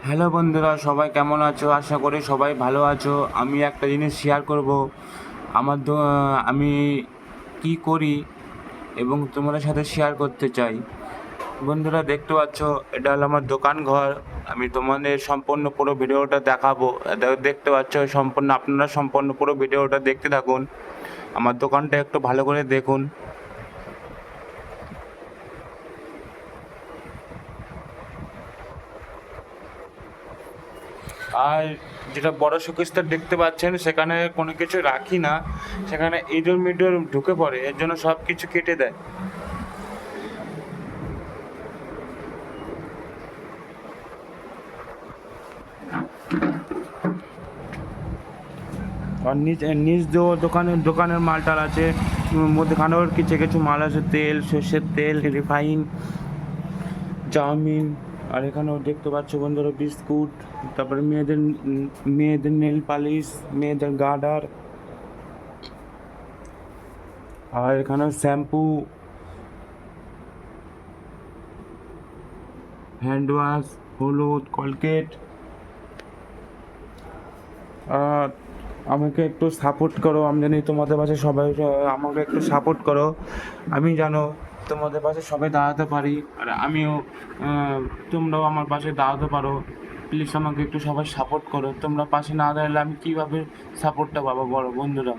Hello বন্ধুরা, সবাই কেমন আছো? আশা করি সবাই ভালো আছো। আমি একটা জিনিস শেয়ার করব। আমি কি করি এবং তোমাদের সাথে শেয়ার করতে চাই। বন্ধুরা, দেখতে পাচ্ছ, এটা হলো আমার দোকান ঘর। আমি তোমাদের সম্পূর্ণ পুরো ভিডিওটা দেখাবো। দেখতে পাচ্ছ, আপনারা সম্পূর্ণ পুরো ভিডিওটা দেখতে থাকুন। আমার দোকানটা একটু ভালো করে দেখুন। আর যেটা বড় শোকেসটা দেখতে পাচ্ছেন, সেখানে কোনো কিছু রাখি না। সেখানে ইঁদুর মিডুর ঢুকে পড়ে, এর জন্য সব কিছু কেটে দেয়। আর নিজ দোকানের মালটাল আছে। মধ্যখানেও কিছু কিছু মাল আছে, তেল, সর্ষের তেল, রিফাইন, চাউমিন। আর এখানেও দেখতে পাচ্ছ বন্ধুরা, বিস্কুট, তারপরে মেয়েদের নেল পালিশ, মেয়েদের গার্ডার। আর এখানেও শ্যাম্পু, হ্যান্ড ওয়াশ, হলুদ, কলগেট। আর আমাকে একটু সাপোর্ট করো। আমি জানি তোমাদের পাশে সবাই, আমাকে একটু সাপোর্ট করো। আমি জানো তোমাদের পাশে সবাই দাঁড়াতে পারি, আর আমিও তোমরাও আমার পাশে দাঁড়াতে পারো। প্লিজ আমাকে একটু সবাই সাপোর্ট করো। তোমরা পাশে না দাঁড়ালে আমি কীভাবে সাপোর্টটা পাবো বলো বন্ধুরা?